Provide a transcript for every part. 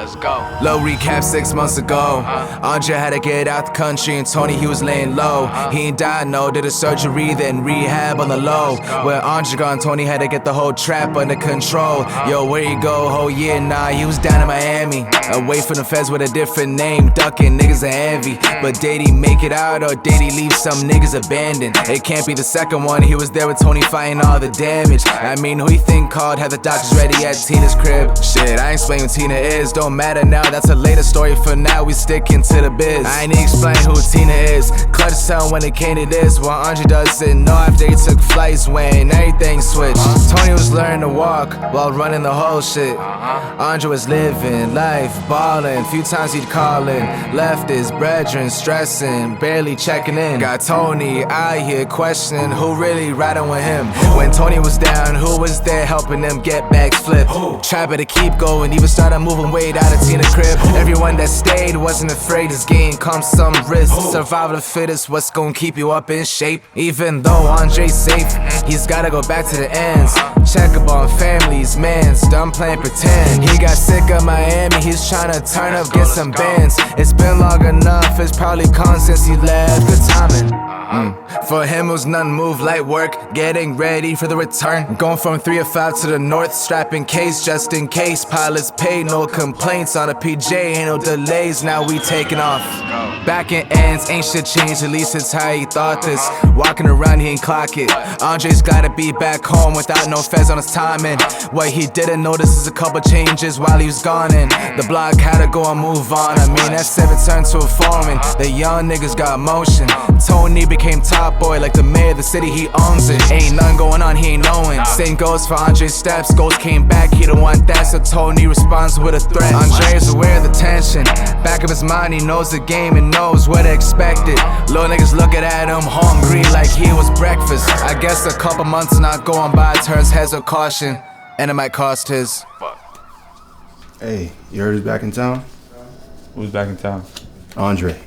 Let's go. Low recap 6 months ago. Andre had to get out the country and Tony, he was laying low. He ain't died, no, did a surgery, then rehab on the low. Where Andre gone, Tony had to get the whole trap under control. Yo, where you go? Whole year, nah, he was down in Miami. Away from the feds with a different name, ducking niggas are envy. But did he make it out or did he leave some niggas abandoned? It can't be the second one, he was there with Tony fighting all the damage. I mean, who you think called, had the doctors ready at Tina's crib? Shit, I ain't explain who Tina is, don't matter now, that's a later story. For now, we sticking to the biz. I ain't explain who Tina is. Clutch sound when it came to this, while Andre doesn't know after they took flights when everything switched. Tony was learning to walk while running the whole shit. Andre was living life, ballin'. Few times he'd call in, left his brethren stressing, barely checking in. Got Tony out here questioning who really riding with him. When Tony was down, who was there helping them get bags flipped? Trapping to keep going, even started moving weight out of Tina's crib. Everyone that stayed wasn't afraid, this game comes some risk. Survival of the fittest, what's gonna keep you up in shape? Even though Andre's safe, he's gotta go back to the ends. Check up on families, mans, done playing pretend. He got sick of Miami, he's tryna turn up, get some bands. It's been long enough, it's probably gone since he left. Good timing. For him it was nothing, move light work, getting ready for the return. Going from 3 or 5 to the north, strapping case just in case. Pilots pay, no complaints on a PJ, ain't no delays, now we taking off. Back in ends, ain't shit changed, at least it's how he thought this. Walking around, he ain't clock it. Andre's glad to be back home without no feds on his timing. What he didn't notice is a couple changes while he was gone, and the block had to go and move on. I mean, that 7 turned to a foreman, the young niggas got motion. Tony became top boy like the mayor of the city, he owns it. Ain't nothing going on, he ain't knowing. Same goes for Andre's steps, Ghost came back, he don't want that, so Tony responds with a threat. Andre is aware of the tension, back of his mind he knows the game and knows what to expect it. Little niggas looking at him hungry like he was breakfast. I guess a couple months not going by turns heads of caution, and it might cost his. Hey, you heard he's back in town? Who's back in town? Andre.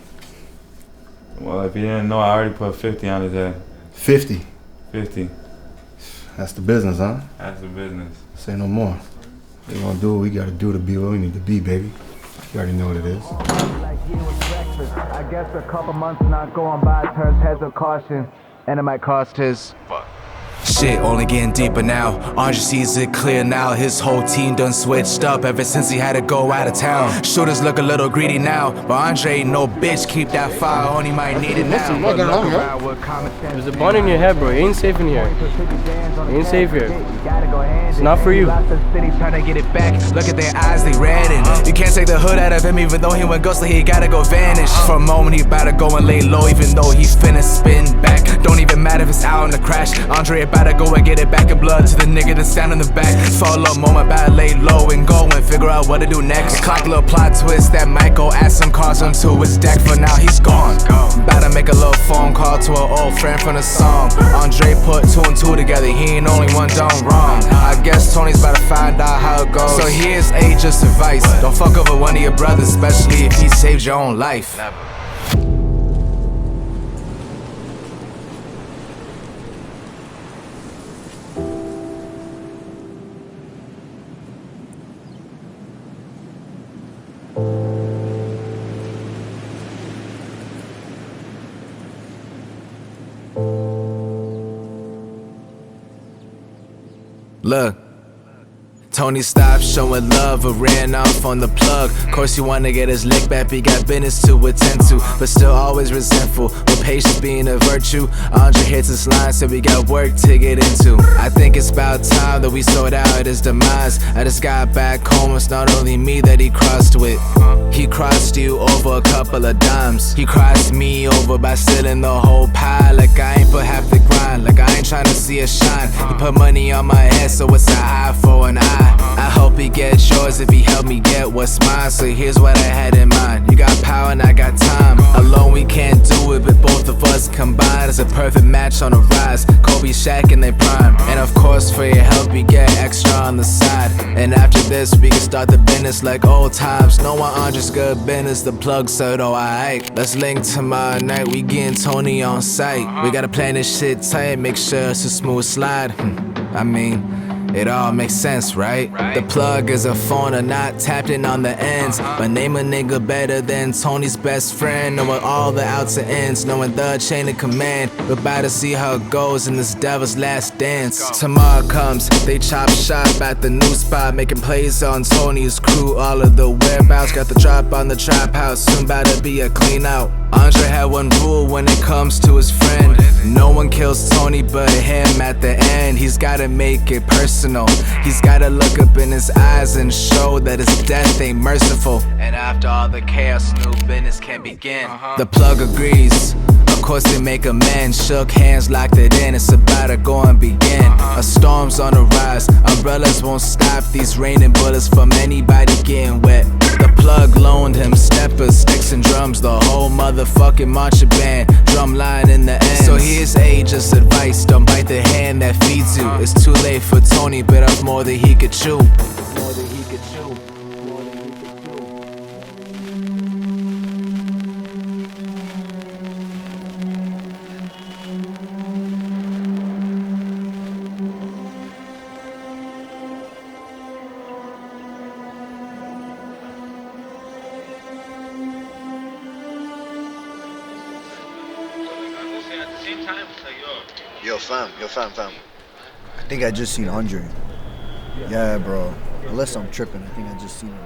Well, if you didn't know, I already put 50 on his head. 50? 50. That's the business, huh? That's the business. Say no more. We gonna do what we gotta do to be what we need to be, baby. You already know what it is. I guess a couple months not going by turns heads of caution, and it might cost his. Shit only getting deeper now. Andre sees it clear now. His whole team done switched up ever since he had to go out of town. Shooters look a little greedy now, but Andre ain't no bitch. Keep that fire on, he might need it now. There's a bun in your head, bro. You ain't safe in here. You ain't safe here. It's not for you. Trying to get it back. Look at their eyes, they redden. You can't take the hood out of him, even though he went ghostly, he gotta go vanish. For a moment, he about to go and lay low, even though he finna spin back. Don't even matter if it's out in the crash. Andre about to go and get it back in blood to the nigga that's down in the back. Fall up moment, about to lay low and go and figure out what to do next. Clock a little plot twist that might go add some cars onto his deck. For now, he's gone. About to make a little phone call to an old friend from the song. Andre put 2 and 2 together, he ain't only one done wrong. I guess Tony's about to find out how it goes. So here's just advice: don't fuck over one of your brothers, especially if he saved your own life. Look, Tony stopped showing love or ran off on the plug. Course he wanna get his lick back, he got business to attend to, but still always resentful, with patience being a virtue. Andre hits his line, so we got work to get into. I think it's about time that we sort out his demise. I just got back home, it's not only me that he crossed with. He crossed you over a couple of dimes. He crossed me over by stealing the whole pie. Like I ain't put half the grind, like I ain't trying to see it shine. He put money on my head, so it's an eye for an eye. I hope he gets yours if he helped me get what's mine. So here's what I had in mind: you got power and I got time. Alone we can't do it, but both of us combined is a perfect match on the rise. Kobe, Shaq in their prime, and of course for your help we get extra on the side. And after this we can start the business like old times. No one Andre's good business, the plug said oh alright. Let's link tomorrow night, we getting Tony on site. We gotta plan this shit tight, make sure it's a smooth slide. I mean, It all makes sense, right? The plug is a phoner, not tapped in on the ends. But name a nigga better than Tony's best friend. Knowing all the outs and ends, knowing the chain of command. We're about to see how it goes in this devil's last dance. Tomorrow comes, they chop shop at the new spot, making plays on Tony's crew. All of the whereabouts, got the drop on the trap house, soon about to be a clean out. Andre had one rule when it comes to his friend: no one kills Tony but him at the end. He's gotta make it personal. He's gotta look up in his eyes and show that his death ain't merciful. And after all the chaos, new business can begin. The plug agrees. Of course they make amends. Shook hands, locked it in. It's about to go and begin. A storm's on the rise. Umbrellas won't stop these raining bullets from anybody getting wet. The plug loaned him steppers, sticks and drums, the whole motherfucking marching band, drum line in the end. So here's just advice: don't bite the hand that feeds you. It's too late for Tony, bit off more than he could chew. Yo, fam. I think I just seen Andre. Yeah, bro. Unless I'm tripping, I think I just seen him.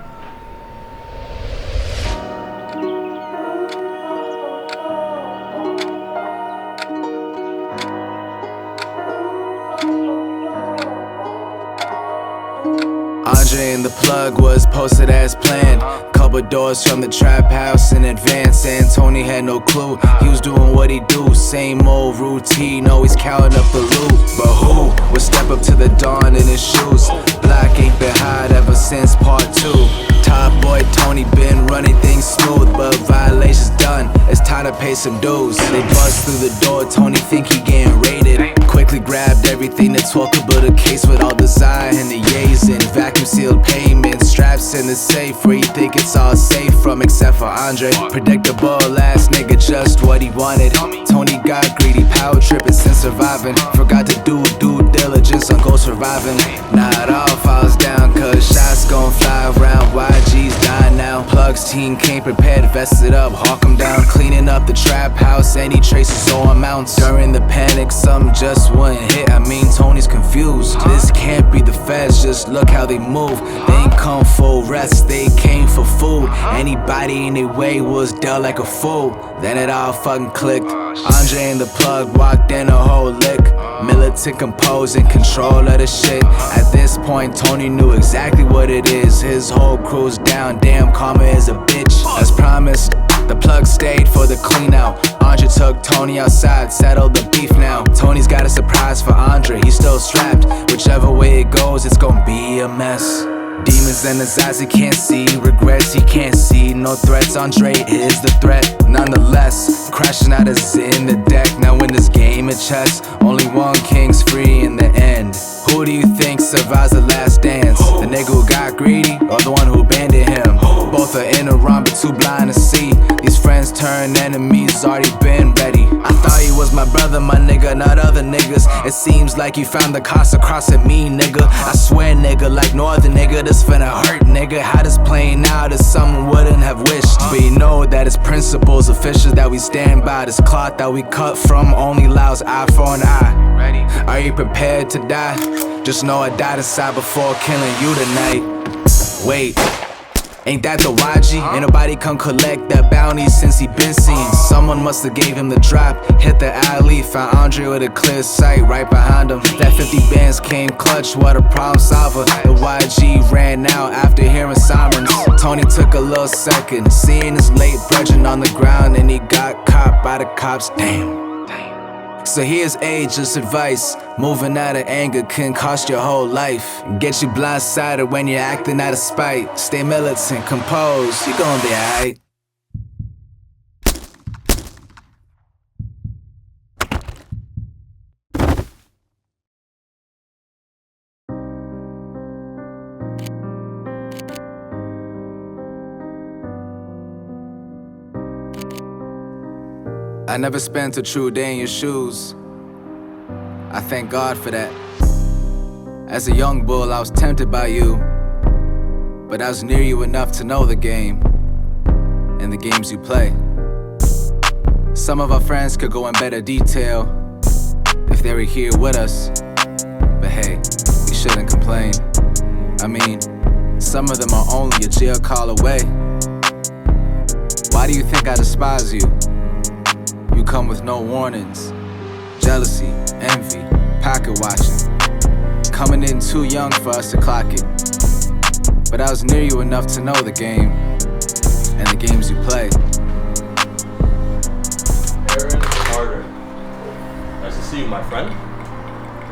Andre and the plug was posted as planned. Couple doors from the trap house in advance, and Tony had no clue. He was doing what he do, same old routine, always counting up the loot. But who would step up to the dawn in his shoes? Black ain't been hot ever since part 2. Top boy Tony been running things smooth, but violations done, it's time to pay some dues. They bust through the door, Tony think he getting raided. Quickly grabbed everything to talk about the case with all design and the yays and vacuum sealed payments. Straps in the safe where you think it's all safe from, except for Andre. Predictable ass nigga, just what he wanted. Tony got greedy, power tripping since surviving. Forgot to do due diligence on go surviving. Now it all falls down, cause shots gon' fly around. YG's dying now. Plugs team came prepared, vested up, hawk 'em down. Cleaning up the trap house, any traces or amounts. During the panic, some just wouldn't hit. I mean, Tony's confused. This can't be the feds, just look how they move. They ain't come for rest, they came for food. Anybody in their way was dealt like a fool. Then it all fucking clicked. Andre and the plug walked in a whole lick. Militant, composed, in control of the shit. At this point, Tony knew exactly what it is. His whole crew's down, damn karma is a bitch. As promised, the plug stayed for the clean out. Andre took Tony outside, settled the beef now. Tony's got a surprise for Andre, he's still strapped. Whichever way it goes, it's gonna be a mess. Demons in his eyes he can't see, regrets he can't see. No threats, Andre is the threat. Nonetheless, crashing out is in the deck. Now in this game of chess, only one king's free in the end. Who do you think survives the last dance? The nigga who got greedy, or the one who abandoned him? Both are in a run but too blind to see. These friends turn enemies, already been ready. I thought he was my brother, my nigga, not other niggas. It seems like you found the cost of crossing me, nigga. I swear, nigga, like no other nigga, this finna hurt, nigga. How this playing out is someone wouldn't have wished. But you know that it's principles, officials that we stand by. This cloth that we cut from only allows eye for an eye. Are you prepared to die? Just know I died inside before killing you tonight. Wait, ain't that the YG? Ain't nobody come collect that bounty since he been seen. Someone musta gave him the drop, hit the alley, found Andre with a clear sight right behind him. That 50 bands came clutch, what a problem solver. The YG ran out after hearing sirens. Tony took a little second, seeing his late brethren on the ground, and he got caught by the cops, damn. So here's just advice: moving out of anger can cost your whole life. Get you blindsided when you're acting out of spite. Stay militant, composed, you're gonna be alright. I never spent a true day in your shoes. I thank God for that. As a young bull, I was tempted by you, but I was near you enough to know the game and the games you play. Some of our friends could go in better detail if they were here with us, but hey, we shouldn't complain. I mean, some of them are only a jail call away. Why do you think I despise you? You come with no warnings. Jealousy, envy, pocket watching. Coming in too young for us to clock it. But I was near you enough to know the game and the games you play. Aaron Carter. Nice to see you, my friend.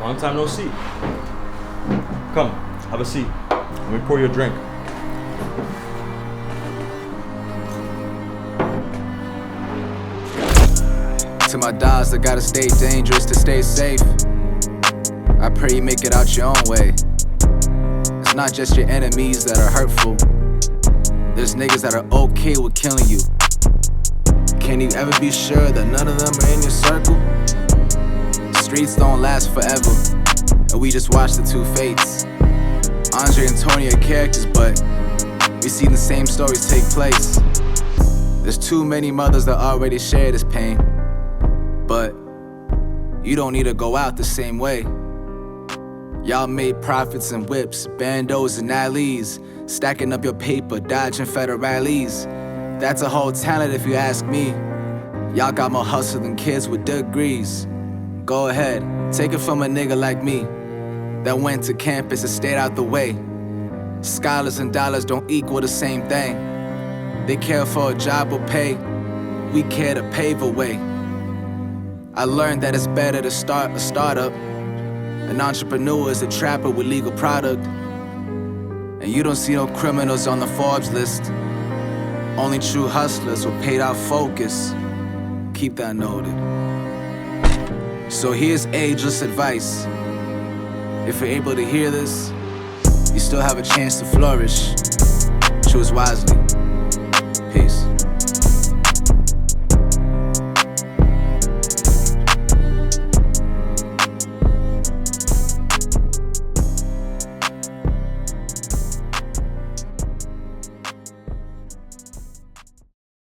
Long time no see. Come, have a seat. Let me pour you a drink. To my dogs that gotta stay dangerous to stay safe, I pray you make it out your own way. It's not just your enemies that are hurtful. There's niggas that are okay with killing you. Can you ever be sure that none of them are in your circle? Streets don't last forever, and we just watch the two fates. Andre and Tony are characters, but we see the same stories take place. There's too many mothers that already share this pain, but you don't need to go out the same way. Y'all made profits and whips, bandos and alleys, stacking up your paper, dodging federales. That's a whole talent if you ask me. Y'all got more hustle than kids with degrees. Go ahead, take it from a nigga like me that went to campus and stayed out the way. Scholars and dollars don't equal the same thing. They care for a job or pay, we care to pave a way. I learned that it's better to start a startup. An entrepreneur is a trapper with legal product. And you don't see no criminals on the Forbes list. Only true hustlers with paid out focus. Keep that noted. So here's ageless advice. If you're able to hear this, you still have a chance to flourish. Choose wisely. Peace.